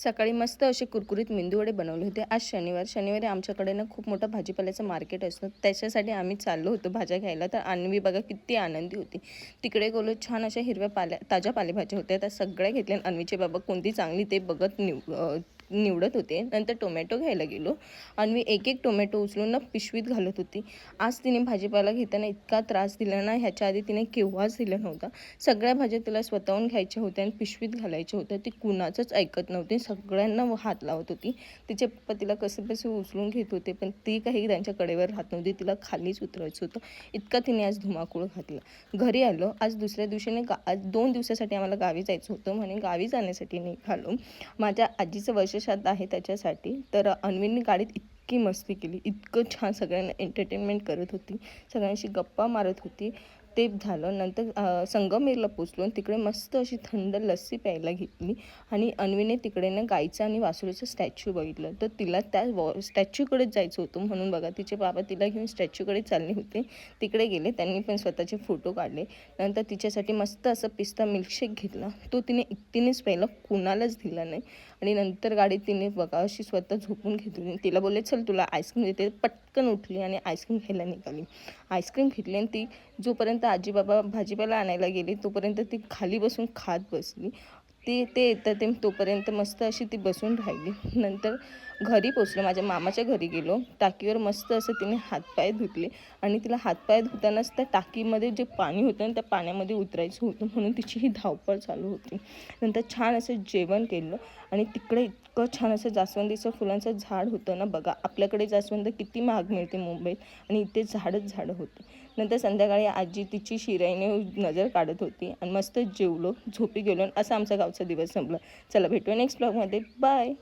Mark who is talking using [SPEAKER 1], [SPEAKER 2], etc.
[SPEAKER 1] सकाळी मस्त असे कुरकुरीत मेंदूवडे बनवले होते. आज शनिवारी आमच्याकडे ना खूप मोठं भाजीपाल्याचं मार्केट असतं. त्याच्यासाठी आम्ही चाललो होतो भाज्या घ्यायला. तर अन्वी बघा किती आनंदी होती. तिकडे गेलो, छान अशा हिरव्या ताज्या पालेभाज्या होत्या. त्या सगळ्या घेतल्या. अन्वीचे बाबा कोणती चांगली ते बघत निवडत होते. नंतर टोमॅटो घ्यायला गेलो. अन्वी एक एक टोमॅटो उचलून ना पिशवीत घालत होती. आज तिने भाजीपाला घेताना इतका त्रास दिला ना, ह्याच्या आधी तिने केव्हाच दिला नव्हता. सगळ्या भाज्या तिला स्वतःहून घ्यायच्या होत्या आणि पिशवीत घालायच्या होत्या. ती कुणाचंच ऐकत नव्हती. सगळ्यांना हात लावत होती. तिचे पप्पा तिला कसे उचलून घेत होते, पण ती काही त्यांच्या कडेवर राहत नव्हती. तिला खालीच उतरायचं होतं. इतका तिने आज धुमाकूळ घातला. घरी आलो. आज दुसऱ्या दिवशीने आज 2 दिवसासाठी आम्हाला गावी जायचं होतं. म्हणे गावी जाण्यासाठी निघालो. माझ्या आजीचं वर्षश्राद्ध आहे त्याच्यासाठी. तर अन्वीने गाडीत इतकी मस्ती केली, इतकं छान सगळ्यांना एंटरटेनमेंट करत होती, सगळ्यांशी गप्पा मारत होती. ते झालं. नंतर संगमेरला पोचलो. तिकडे मस्त अशी थंड लस्सी प्यायला घेतली आणि अन्वीने तिकडे ना गाईचं आणि वासरूचं स्टॅच्यू बघितलं. तर तिला त्या स्टॅच्यूकडेच जायचं होतं. म्हणून बघा तिचे बाबा तिला घेऊन स्टॅच्यूकडे चालले होते. तिकडे गेले. त्यांनी पण स्वतःचे फोटो काढले. नंतर तिच्यासाठी मस्त असं पिस्ता मिल्कशेक घेतला. तो तिने एकटीनेच प्यायला, कुणालाच दिला नाही. आणि नंतर गाडीत तिने बघा अशी स्वतः झोपून घेतली. तिला बोलले चल तुला आईस्क्रीम देते. पटकन उठली आणि आईस्क्रीम घ्यायला निघाली. आईस्क्रीम घेतली आणि ती जोपर्यंत आजी बाबा भाजीपाला आणायला गेली तोपर्यंत ती खाली बसून खात बसली. ते येतं ते तोपर्यंत मस्त अशी ती बसून राहिली. नंतर घरी पोचलो. माझ्या मामाच्या घरी गेलो. टाकीवर मस्त असं तिने हातपाय धुतले आणि तिला हातपाय धुतानाच त्या टाकीमध्ये जे पाणी होतं त्या पाण्यामध्ये उतरायचं होतं, म्हणून तिची ही धावपळ चालू होती. नंतर छान असं जेवण केलं आणि तिकडे इतकं छान असं जास्वंदीचं फुलांचं झाड होतं ना. बघा आपल्याकडे जास्वंद किती महाग मिळते मुंबईत, आणि इथे झाडं होती. नंतर संध्याकाळी आजी तिची शिराईने नजर काढत होती आणि मस्त जेवलो, झोपी गेलो. असं आमचा गावचा दिवस संपला. चला भेटूया नेक्स्ट ब्लॉगमध्ये. बाय.